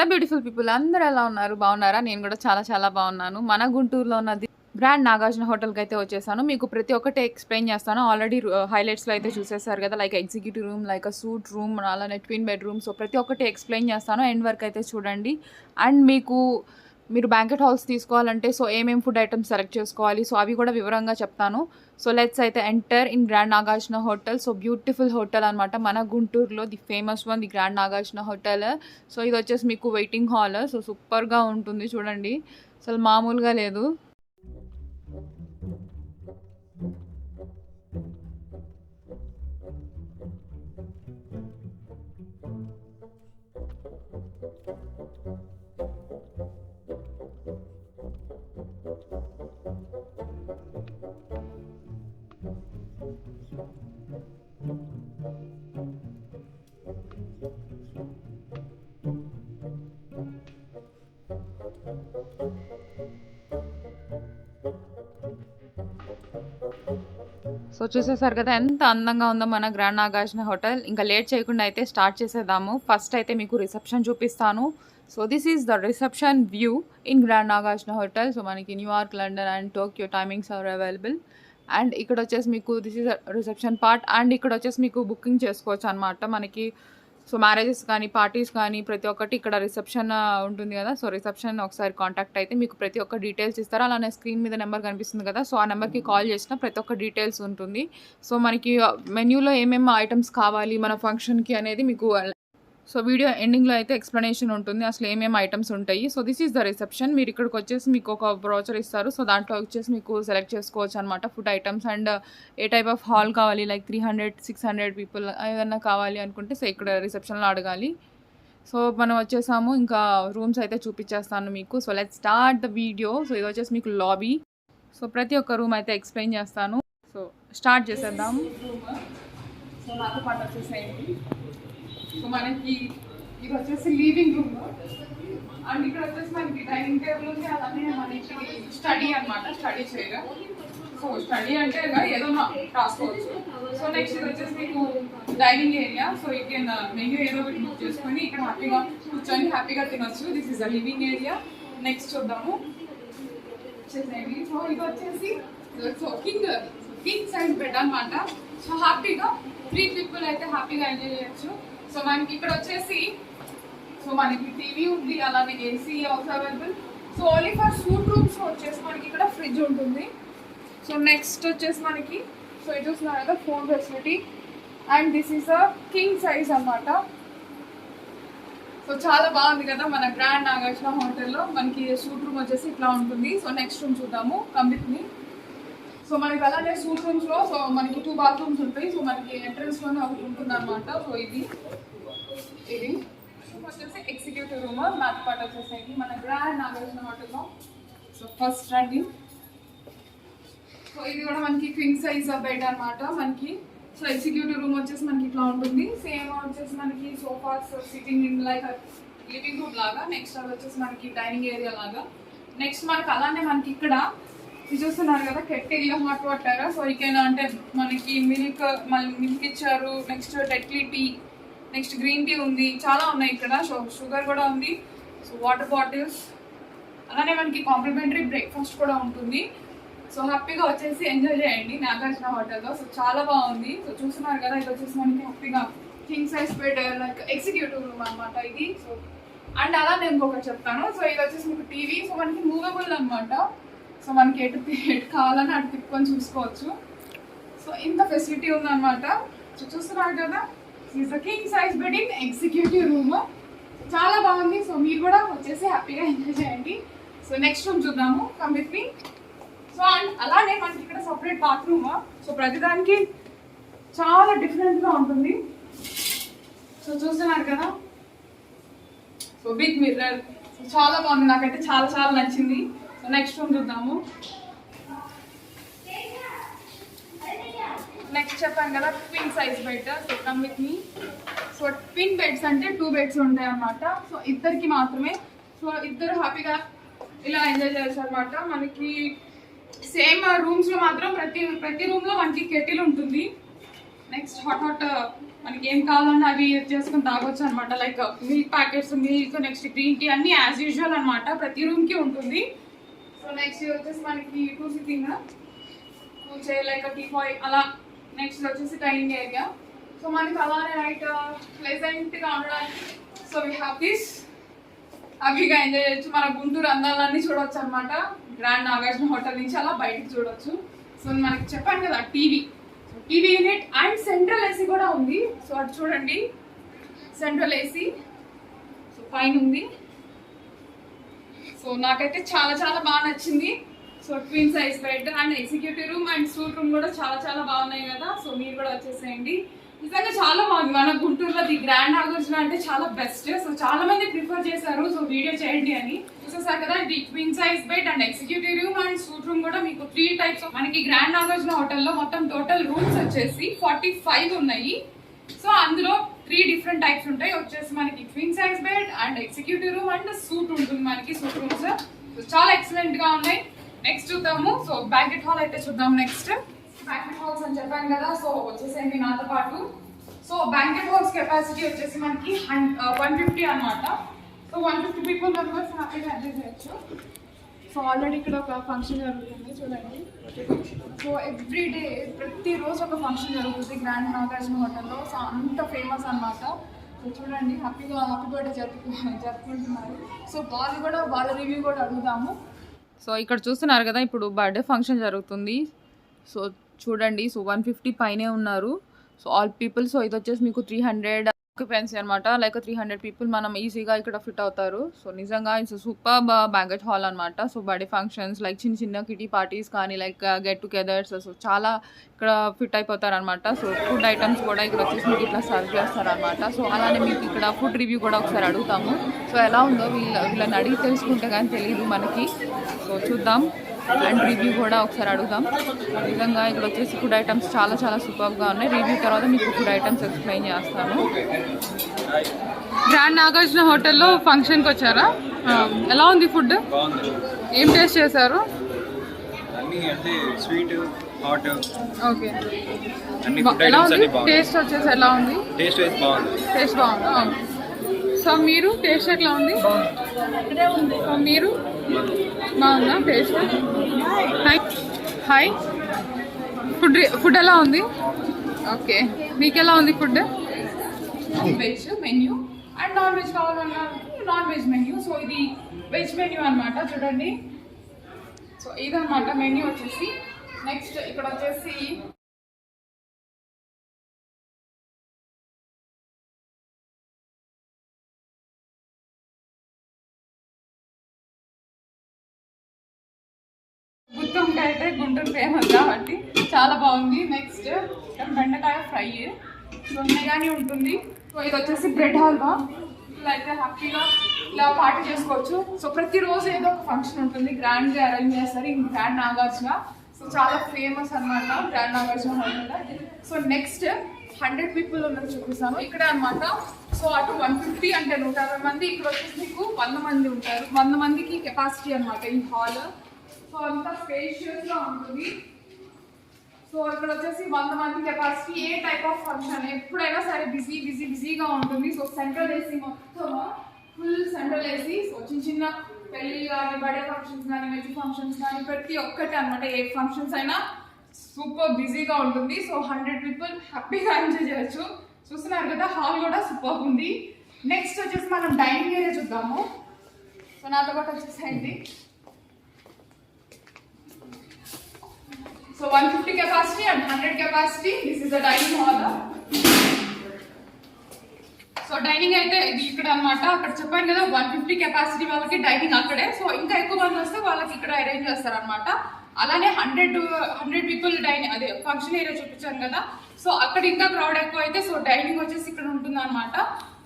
Hello beautiful people, అందరూ ఎలా ఉన్నారు? బాగున్నారా? నేను కూడా చాలా చాలా బాగున్నాను. మన గుంటూరులో ఉన్నది గ్రాండ్ నాగార్జున హోటల్కి అయితే వచ్చేసాను. మీకు ప్రతి ఒక్కటి ఎక్స్ప్లెయిన్ చేస్తాను. ఆల్రెడీ హైలైట్స్లో అయితే చూసేసారు కదా, like executive room, like suite room, అలానే ట్విన్ బెడ్రూమ్. సో ప్రతి ఒక్కటి ఎక్స్ప్లెయిన్ చేస్తాను. ఎండ్ వరకు అయితే చూడండి. అండ్ మీరు బ్యాంకెట్ హాల్స్ తీసుకోవాలంటే సో ఏమేమి ఫుడ్ ఐటమ్స్ సెలెక్ట్ చేసుకోవాలి, సో అవి కూడా వివరంగా చెప్తాను. సో లెట్స్ అయితే enter in grand Nagarjuna hotel. So beautiful hotel అనమాట, మన గుంటూరులో the famous one, the grand Nagarjuna hotel. So ఇది వచ్చేసి మీకు వెయిటింగ్ హాల్. సో సూపర్గా ఉంటుంది చూడండి, అసలు మామూలుగా లేదు. సో చూసేసారు కదా ఎంత అందంగా ఉందో మన గ్రాండ్ నాగార్జున హోటల్. ఇంకా లేట్ చేయకుండా అయితే స్టార్ట్ చేసేద్దాము. ఫస్ట్ అయితే మీకు రిసెప్షన్ చూపిస్తాను. So this is the reception view in grand Nagarjuna hotel. So మనకి New York, London and Tokyo timings are available. And ఇక్కడ వచ్చేసి మీకు this is reception part. And ఇక్కడ వచ్చేసి మీకు బుకింగ్ చేసుకోవచ్చు అనమాట మనకి. సో మ్యారేజెస్ కానీ, పార్టీస్ కానీ ప్రతి ఒక్కటి ఇక్కడ రిసెప్షన్ ఉంటుంది కదా. సో రిసెప్షన్ ఒకసారి కాంటాక్ట్ అయితే మీకు ప్రతి ఒక్క డీటెయిల్స్ ఇస్తారు. అలానే స్క్రీన్ మీద నెంబర్ కనిపిస్తుంది కదా, సో ఆ నెంబర్కి కాల్ చేసిన ప్రతి ఒక్క డీటెయిల్స్ ఉంటుంది. సో మనకి మెన్యూలో ఏమేమి ఐటమ్స్ కావాలి మన ఫంక్షన్కి అనేది మీకు సో వీడియో ఎండింగ్లో అయితే ఎక్స్ప్లెనేషన్ ఉంటుంది, అసలు ఏమేమి ఐటమ్స్ ఉంటాయి. So this is the reception. మీరు ఇక్కడికి వచ్చేసి మీకు ఒక బ్రోచర్ ఇస్తారు. సో దాంట్లో వచ్చేసి మీకు సెలెక్ట్ చేసుకోవచ్చు అనమాట food items. And A type of hall కావాలి, లైక్ 300-600 పీపుల్ ఏదన్నా కావాలి అనుకుంటే సో ఇక్కడ రిసెప్షన్లో అడగాలి. సో మనం వచ్చేసాము, ఇంకా రూమ్స్ అయితే చూపించేస్తాను మీకు. So let's start the video. So ఇది వచ్చేసి మీకు లాబీ. సో ప్రతి ఒక్క రూమ్ అయితే ఎక్స్ప్లెయిన్ చేస్తాను. సో స్టార్ట్ చేసేద్దాం. సో నాతో పాటు వచ్చేసేయండి. సో మనకి ఇది వచ్చేసి లివింగ్ రూమ్. అండ్ ఇక్కడ వచ్చేసి మనకి డైనింగ్ టేబుల్ ఉంది. అలానే మనకి స్టడీ అనమాట, స్టడీ చేయడం. సో స్టడీ అంటే ఏదో రాసుకోవచ్చు. సో నెక్స్ట్ ఇది వచ్చేసి మీకు డైనింగ్ ఏరియా. సో ఇక్కడ మెన్యూ ఏదో ఒకటి బుక్ చేసుకొని ఇక్కడ హ్యాపీగా కూర్చొని హ్యాపీగా తినొచ్చు. This is the living area. Next చూద్దాము. వచ్చేసేయండి. సో ఇది వచ్చేసి కింగ్ సైజ్ బెడ్ అనమాట. సో హ్యాపీగా 3 పీపుల్ అయితే హ్యాపీగా ఎంజాయ్ చేయొచ్చు. సో మనకి ఇక్కడ వచ్చేసి సో మనకి టీవీ ఉంది, అలానే AC also available. So only for suit rooms వచ్చేసి మనకి ఇక్కడ ఫ్రిడ్జ్ ఉంటుంది. సో నెక్స్ట్ వచ్చేసి మనకి సో ఇది చూస్తున్నారు కదా phone facility. And this is a king size అనమాట. సో చాలా బాగుంది కదా మన గ్రాండ్ నాగార్జున హోటల్లో. మనకి సూట్ రూమ్ వచ్చేసి ఇట్లా ఉంటుంది. సో నెక్స్ట్ రూమ్ చూద్దాము, కమ్ విత్ మీ. సో మనకి అలానే సూట్ రూమ్స్లో సో మనకి 2 బాత్రూమ్స్ ఉంటాయి. సో మనకి ఎంట్రన్స్లోనే ఒకటి ఉంటుంది అనమాట. సో ఇది వచ్చేసి ఎగ్జిక్యూటివ్ రూమ్. నాతో పాటు వచ్చేసి మన గ్రాండ్ నాగార్జున హోటల్లో. సో ఫస్ట్ రండి. సో ఇది కూడా మనకి క్వింగ్ సైజ్ బెడ్ అనమాట మనకి. సో ఎగ్జిక్యూటివ్ రూమ్ వచ్చేసి మనకి ఇట్లా ఉంటుంది. సేమ్ వచ్చేసి మనకి sofas sitting in like living room లాగా. నెక్స్ట్ అది వచ్చేసి మనకి డైనింగ్ ఏరియా లాగా. నెక్స్ట్ మనకి అలానే మనకి ఇక్కడ ఇది చూస్తున్నారు కదా కెటిల్ హాట్ వాటర్. సో ఇకేనా అంటే మనకి మిల్క్ ఇచ్చారు. Next Tetley tea, next green tea ఉంది, చాలా ఉన్నాయి ఇక్కడ. సో షుగర్ కూడా ఉంది. సో వాటర్ బాటిల్స్, అలానే మనకి కాంప్లిమెంటరీ బ్రేక్ఫాస్ట్ కూడా ఉంటుంది. సో హ్యాపీగా వచ్చేసి ఎంజాయ్ చేయండి నాగార్జున హోటల్లో. సో చాలా బాగుంది. సో చూస్తున్నారు కదా, ఇది వచ్చేసి మనకి హ్యాపీగా king size bed like executive room అనమాట ఇది. సో అండ్ అలా నేను ఇంకొకటి చెప్తాను. సో ఇది వచ్చేసి మీకు టీవీ. సో మనకి మూవబుల్ అనమాట. సో మనకి ఎటు కావాలని అటు తిప్పుకొని చూసుకోవచ్చు. సో ఇంత ఫెసిలిటీ ఉందన్నమాట. సో చూస్తున్నారు కదా, is the king size bed in executive room. చాలా బాగుంది. సో మీరు కూడా వచ్చేసి హ్యాపీగా ఎంజాయ్ చేయండి. సో నెక్స్ట్ రూమ్ చూద్దాము, come with me. So and అలానే మనకి ఇక్కడ సపరేట్ బాత్రూమ్. సో ప్రతిదానికి చాలా డిఫరెంట్గా ఉంటుంది. సో చూస్తున్నారు కదా, సో బిగ్ మిర్రర్. సో చాలా బాగుంది, నాకైతే చాలా చాలా నచ్చింది. సో నెక్స్ట్ రూమ్ చూద్దాము. నెక్స్ట్ చెప్పాను కదా twin size bed. So come with me. So twin beds అంటే 2 బెడ్స్ ఉంటాయి అన్నమాట. సో ఇద్దరికి మాత్రమే. సో ఇద్దరు హ్యాపీగా ఇలా ఎంజాయ్ చేయొచ్చు అనమాట. మనకి సేమ్ రూమ్స్లో మాత్రం ప్రతి రూమ్లో మనకి కెటిల్ ఉంటుంది. నెక్స్ట్ హాట్ మనకి ఏం కావాలన్నా అవి చేసుకుని తాగొచ్చు అనమాట. Like milk packets, milk, next green tea అన్ని యాజ్ యూజువల్ అనమాట, ప్రతి రూమ్ కి ఉంటుంది. సో నెక్స్ట్ వచ్చేసి మనకి 2 సిట్టింగ్ చైర్ లైక్ టీ పాయ్ అలా. నెక్స్ట్ వచ్చేసి డైనింగ్ ఏరియా. సో మనకి అలానే నైట్ ప్లెజెంట్ గా ఉండడానికి సో వీ హ్యావ్ దిస్. హ్యాపీగా ఎంజాయ్ చేయొచ్చు, మన గుంటూరు అందాలన్నీ చూడవచ్చు అనమాట. గ్రాండ్ నాగార్జున హోటల్ నుంచి అలా బయటకు చూడొచ్చు. సో మనకి చెప్పాను కదా TV unit and central AC కూడా ఉంది. సో అటు చూడండి, సెంట్రల్ ఏసీ సో పైన ఉంది. సో నాకైతే చాలా చాలా బాగా నచ్చింది. So twin size bed and executive room and suite room కూడా చాలా చాలా బాగున్నాయి కదా. సో మీరు కూడా వచ్చేసేయండి. నిజంగా చాలా బాగుంది. మన గుంటూరులో ది గ్రాండ్ నాగార్జున అంటే చాలా బెస్ట్. సో చాలా మంది ప్రిఫర్ చేశారు సో వీడియో చేయండి అని. చూసేసారు కదా, the twin size bed and executive room and suite room కూడా మీకు 3 టైప్స్. మనకి గ్రాండ్ నాగార్జున హోటల్లో మొత్తం టోటల్ రూమ్స్ వచ్చేసి 45 ఉన్నాయి. సో అందులో 3 డిఫరెంట్ టైప్స్ ఉంటాయి. వచ్చేసి మనకి twin size bed and executive room and suit ఉంటుంది మనకి. సూట్ రూమ్స్ చాలా ఎక్సలెంట్ గా ఉన్నాయి. నెక్స్ట్ చూద్దాము. సో బ్యాంకెట్ హాల్ అయితే చూద్దాం. నెక్స్ట్ బ్యాంకెట్ హాల్స్ అని చెప్పాను కదా, సో వచ్చేసేయండి నాతో పాటు. సో బ్యాంకెట్ హాల్స్ కెపాసిటీ వచ్చేసి మనకి 150 అనమాట. సో 150 పీపుల్ మెంబర్స్ హ్యాపీగా ఎంజాయ్ చేయొచ్చు. సో ఆల్రెడీ ఇక్కడ ఒక ఫంక్షన్ జరుగుతుంది చూడండి. సో ఎవ్రీ డే ప్రతిరోజు ఒక ఫంక్షన్ జరుగుతుంది గ్రాండ్ నాగార్జున హోటల్లో. సో అంత ఫేమస్ అనమాట. సో చూడండి, హ్యాపీ బర్త్డే జరుపుకుంటున్నారు. సో వాళ్ళ రివ్యూ కూడా అడుగుతాము. సో ఇక్కడ చూస్తున్నారు కదా, ఇప్పుడు బర్త్డే ఫంక్షన్ జరుగుతుంది. సో చూడండి, సో 150 పైనే ఉన్నారు. So all people. సో ఇది వచ్చేసి మీకు 300 ఆక్యుపెన్సీ అనమాట. లైక్ 300 పీపుల్ మనం ఈజీగా ఇక్కడ ఫిట్ అవుతారు. సో నిజంగా ఇట్స్ సూపర్ బ్యాంకెట్ హాల్ అనమాట. సో బర్త్డే ఫంక్షన్స్ లైక్ చిన్న చిన్న కిటీ పార్టీస్ కానీ లైక్ గెట్ టుగెదర్స్ సో చాలా ఇక్కడ ఫిట్ అయిపోతారు అనమాట. సో ఫుడ్ ఐటమ్స్ కూడా ఇక్కడ వచ్చేసి మీకు ఇట్లా సర్వ్ చేస్తారనమాట. సో అలానే మీకు ఇక్కడ ఫుడ్ రివ్యూ కూడా ఒకసారి అడుగుతాము. సో ఎలా ఉందో వీళ్ళని అడిగి తెలుసుకుంటే కానీ తెలియదు మనకి. సో చూద్దాం అండ్ రివ్యూ కూడా ఒకసారి అడుగుదాం. నిజంగా ఇక్కడ వచ్చేసి ఫుడ్ ఐటమ్స్ చాలా చాలా సూపర్గా ఉన్నాయి. రివ్యూ తర్వాత మీకు ఫుడ్ ఐటమ్స్ ఎక్స్ప్లెయిన్ చేస్తాను. గ్రాండ్ నాగార్జున హోటల్లో ఫంక్షన్కి వచ్చారా? ఎలా ఉంది ఫుడ్? ఏం టేస్ట్ చేశారు? ఓకే, ఎలా ఉంది టేస్ట్ వచ్చేసి? ఎలా ఉంది టేస్ట్? బాగుందా? సో మీరు టేస్ట్ ఎట్లా ఉంది? సో మీరు బాగుందా టేస్ట్? హాయ్, ఫుడ్ ఎలా ఉంది? ఓకే, మీకు ఎలా ఉంది food? Veg menu and non veg కావాలన్నా నాన్ వెజ్ మెన్యూ. సో ఇది వెజ్ మెన్యూ అనమాట. చూడండి, సో ఇదన్నమాట మెన్యూ వచ్చేసి. నెక్స్ట్ ఇక్కడ వచ్చేసి గుత్తొంకాయ అయితే గుంటూరు ఫేమస్ కాబట్టి చాలా బాగుంది. నెక్స్ట్ బెండకాయ ఫ్రై కానీ ఉంటుంది. సో ఇది వచ్చేసి బ్రెడ్ హల్వా. ఇలా అయితే హ్యాపీగా ఇలా పార్టీ చేసుకోవచ్చు. సో ప్రతిరోజు ఏదో ఒక ఫంక్షన్ ఉంటుంది, గ్రాండ్గా అరేంజ్ చేస్తారు ఈ గ్రాండ్ నాగార్జున. సో చాలా ఫేమస్ అనమాట grand Nagarjuna hotel. So next 100 people ఉన్నది చూపిస్తాను ఇక్కడ అనమాట. సో అటు 150 అంటే 150 మంది. ఇక్కడ వచ్చేసి మీకు 100 మంది ఉంటారు. 100 మందికి కెపాసిటీ అనమాట ఈ హాల్. సో అంతా స్పేషియస్గా ఉంటుంది. సో ఇక్కడ వచ్చేసి 100 మంది capacity. A type of function ఎప్పుడైనా సరే బిజీగా ఉంటుంది. సో సెంట్రల్ ఏసీ మొత్తం ఫుల్ సెంట్రల్ ఏసీ. సో చిన్న పెళ్ళి కానీ బర్త్డే ఫంక్షన్స్ కానీ మెచ్యూ ఫంక్షన్స్ కానీ ప్రతి ఒక్కటి అనమాట. ఏ ఫంక్షన్స్ అయినా సూపర్ బిజీగా ఉంటుంది. సో 100 పీపుల్ హ్యాపీగా ఎంజాయ్ చేయొచ్చు. చూస్తున్నారు కదా, హాల్ కూడా సూపర్ ఉంది. నెక్స్ట్ వచ్చేసి మనం డైనింగ్ ఏరియా చూద్దాము. సో నాతో పాటు వచ్చేసేయండి. So 150 capacity and 100 capacity. This is the dining hall. So dining అయితే ఇది ఇక్కడ అనమాట. అక్కడ చెప్పాను కదా 150 కెపాసిటీ వాళ్ళకి డైనింగ్ అక్కడే. సో ఇంకా ఎక్కువ మంది వస్తే వాళ్ళకి ఇక్కడ అరేంజ్ చేస్తారు అనమాట. అలానే 100 పీపుల్ డైనింగ్ అదే ఫంక్షన్ ఏరియా చూపించాను కదా. సో అక్కడ ఇంకా క్రౌడ్ ఎక్కువ అయితే సో డైనింగ్ వచ్చేసి ఇక్కడ ఉంటుంది అనమాట.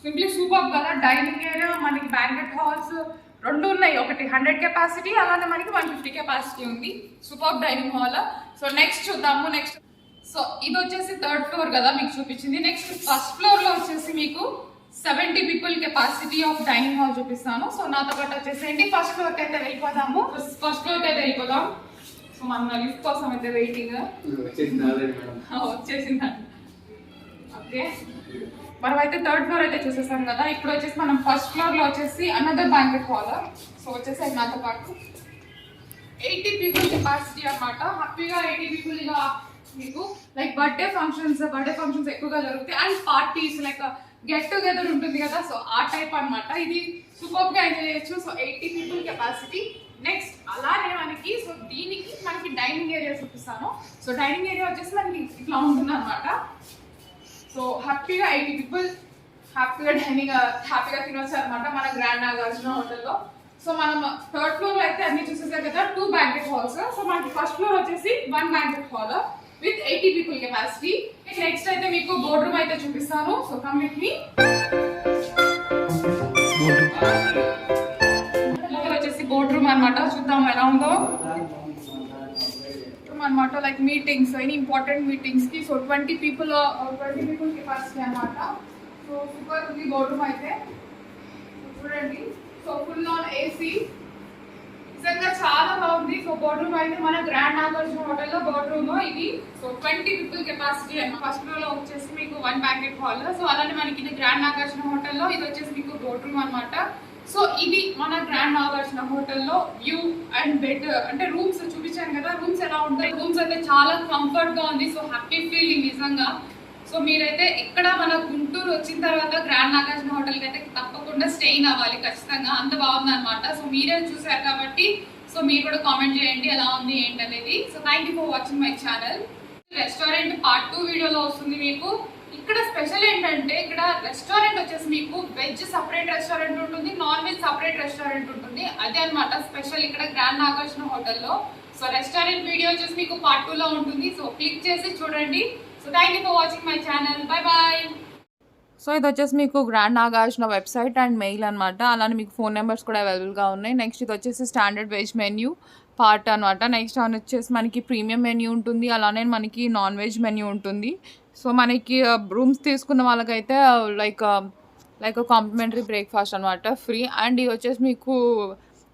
సింప్లీ సూపర్ కదా. డైనింగ్ ఏరియా మనకి బ్యాంకెట్ హాల్స్ 2 ఉన్నాయి. ఒకటి 100 కెపాసిటీ, అలానే మనకి 150 కెపాసిటీ ఉంది. Super dining hall. So next చూద్దాము. నెక్స్ట్ సో ఇది వచ్చేసి 3rd ఫ్లోర్ కదా మీకు చూపించింది. నెక్స్ట్ 1st ఫ్లోర్ లో వచ్చేసి మీకు 70 people capacity of dining hall చూపిస్తాను. సో నాతో పాటు వచ్చేసేయండి. 1st ఫ్లోర్ కి అయితే వెళ్ళిపోదాము. 1st ఫ్లోర్ కి అయితే వెళ్ళిపోదాం. సో మన లిఫ్ట్ కోసం అయితే వెయిటింగ్ వచ్చేసిందండి. ఓకే, మనం అయితే థర్డ్ ఫ్లోర్ అయితే చూసేసాం కదా. ఇప్పుడు వచ్చేసి మనం ఫస్ట్ ఫ్లోర్ లో వచ్చేసి అనదర్ బ్యాంకెట్ హాల్. సో వచ్చేసి నాతో పాటు 80 పీపుల్ కెపాసిటీ అనమాట. హ్యాపీగా 80 పీపుల్ ఇక మీకు లైక్ బర్త్డే ఫంక్షన్స్ ఎక్కువగా జరుగుతాయి and parties like get together ఉంటుంది కదా. సో ఆ టైప్ అనమాట. ఇది సూపర్ గా ఎంజాయ్ చేయొచ్చు. So 80 people capacity. నెక్స్ట్ అలానే మనకి సో దీనికి మనకి డైనింగ్ ఏరియా చూపిస్తాను. సో డైనింగ్ ఏరియా వచ్చేసి మనకి ఇట్లా ఉంటుంది అనమాట. సో హ్యాపీగా 80 పీపుల్ హ్యాపీగా తినొచ్చు అనమాట మన గ్రాండ్ నాగార్జున హోటల్లో. సో మనం థర్డ్ ఫ్లోర్ లో అయితే అన్ని చూసేసారు కదా, 2 బ్యాంకెట్ హాల్స్. సో మనకి ఫస్ట్ ఫ్లోర్ వచ్చేసి 1 banquet hall with 80 people capacity. Next అయితే మీకు బోర్డ్ రూమ్ అయితే చూపిస్తాను. So come with me. వచ్చేసి బోర్డ్ రూమ్ అనమాట. చూద్దాం ఎలా ఉందో అనమాట. Like meetings, any important meetings కి. సో 20 పీపుల్ కెపాసిటీ అనమాట. సో సూపర్ ఉంది బోర్డ్ రూమ్ అయితే. చూడండి, సో ఫుల్ ఆన్ ఏసీ, నిజంగా చాలా బాగుంది. సో బోర్డ్ రూమ్ అయితే మన గ్రాండ్ నాగార్జున హోటల్లో బోర్డ్ రూమ్ ఇది. సో 20 పీపుల్ కెపాసిటీ అండి. ఫస్ట్ ఫ్లోర్ లో వచ్చేసి మీకు 1 బ్యాంకెట్ హాల్. సో అలానే మనకి ఇది గ్రాండ్ నాగార్జున హోటల్లో ఇది వచ్చేసి మీకు బోర్డ్ రూమ్ అనమాట. సో ఇది మన గ్రాండ్ నాగార్జున హోటల్లో వ్యూ అండ్ బెడ్ అంటే రూమ్స్ చూపించాను కదా. రూమ్స్ ఎలా ఉంటాయి? రూమ్స్ అయితే చాలా కంఫర్ట్ గా ఉంది. సో హ్యాపీ ఫీలింగ్ నిజంగా. సో మీరైతే ఎక్కడ మన గుంటూరు వచ్చిన తర్వాత గ్రాండ్ నాగార్జున హోటల్కి అయితే తప్పకుండా స్టేయిన్ అవ్వాలి ఖచ్చితంగా. అంత బాగుంది అనమాట. సో మీరే చూసారు కాబట్టి సో మీరు కూడా కామెంట్ చేయండి ఎలా ఉంది ఏంటనేది. So thank you for watching my channel. Restaurant part 2 వీడియోలో వస్తుంది మీకు. ఇక్కడ స్పెషల్ ఏంటంటే ఇక్కడ రెస్టారెంట్ వచ్చేసి మీకు వెజ్ సపరేట్ రెస్టారెంట్ ఉంటుంది, నాన్ వెజ్ సపరేట్ రెస్టారెంట్ ఉంటుంది. అదే అనమాట స్పెషల్ ఇక్కడ గ్రాండ్ నాగార్జున హోటల్లో. సో రెస్టారెంట్ వీడియో వచ్చేసి మీకు పార్ట్ 2లో ఉంటుంది. సో క్లిక్ చేసి చూడండి. So thank you for watching my channel. Bye bye. So ఇది వచ్చేసి మీకు grand Nagarjuna website and mail అనమాట. అలానే మీకు ఫోన్ నెంబర్స్ కూడా అవైలబుల్గా ఉన్నాయి. నెక్స్ట్ ఇది వచ్చేసి స్టాండర్డ్ వెజ్ మెన్యూ పార్ట్ అనమాట. నెక్స్ట్ అని వచ్చేసి మనకి ప్రీమియం మెన్యూ ఉంటుంది, అలానే మనకి నాన్ వెజ్ మెన్యూ ఉంటుంది. సో మనకి రూమ్స్ తీసుకున్న వాళ్ళకైతే లైక్ కాంప్లిమెంటరీ బ్రేక్ఫాస్ట్ అనమాట ఫ్రీ. అండ్ ఇది వచ్చేసి మీకు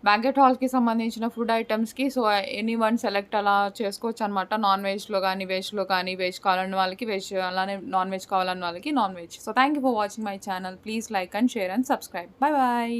బ్యాంకెట్ హాల్కి సంబంధించిన ఫుడ్ ఐటమ్స్కి సో ఎనీ వన్ సెలెక్ట్ అలా చేసుకోవచ్చు అనమాట. నాన్ వెజ్లో కానీ వెజ్లో కానీ, వెజ్ కావాలన్న వాళ్ళకి వెజ్, అలానే నాన్ వెజ్ కావాలన్న వాళ్ళకి non veg. So thank you for watching my channel. Please like and share and subscribe. Bye bye.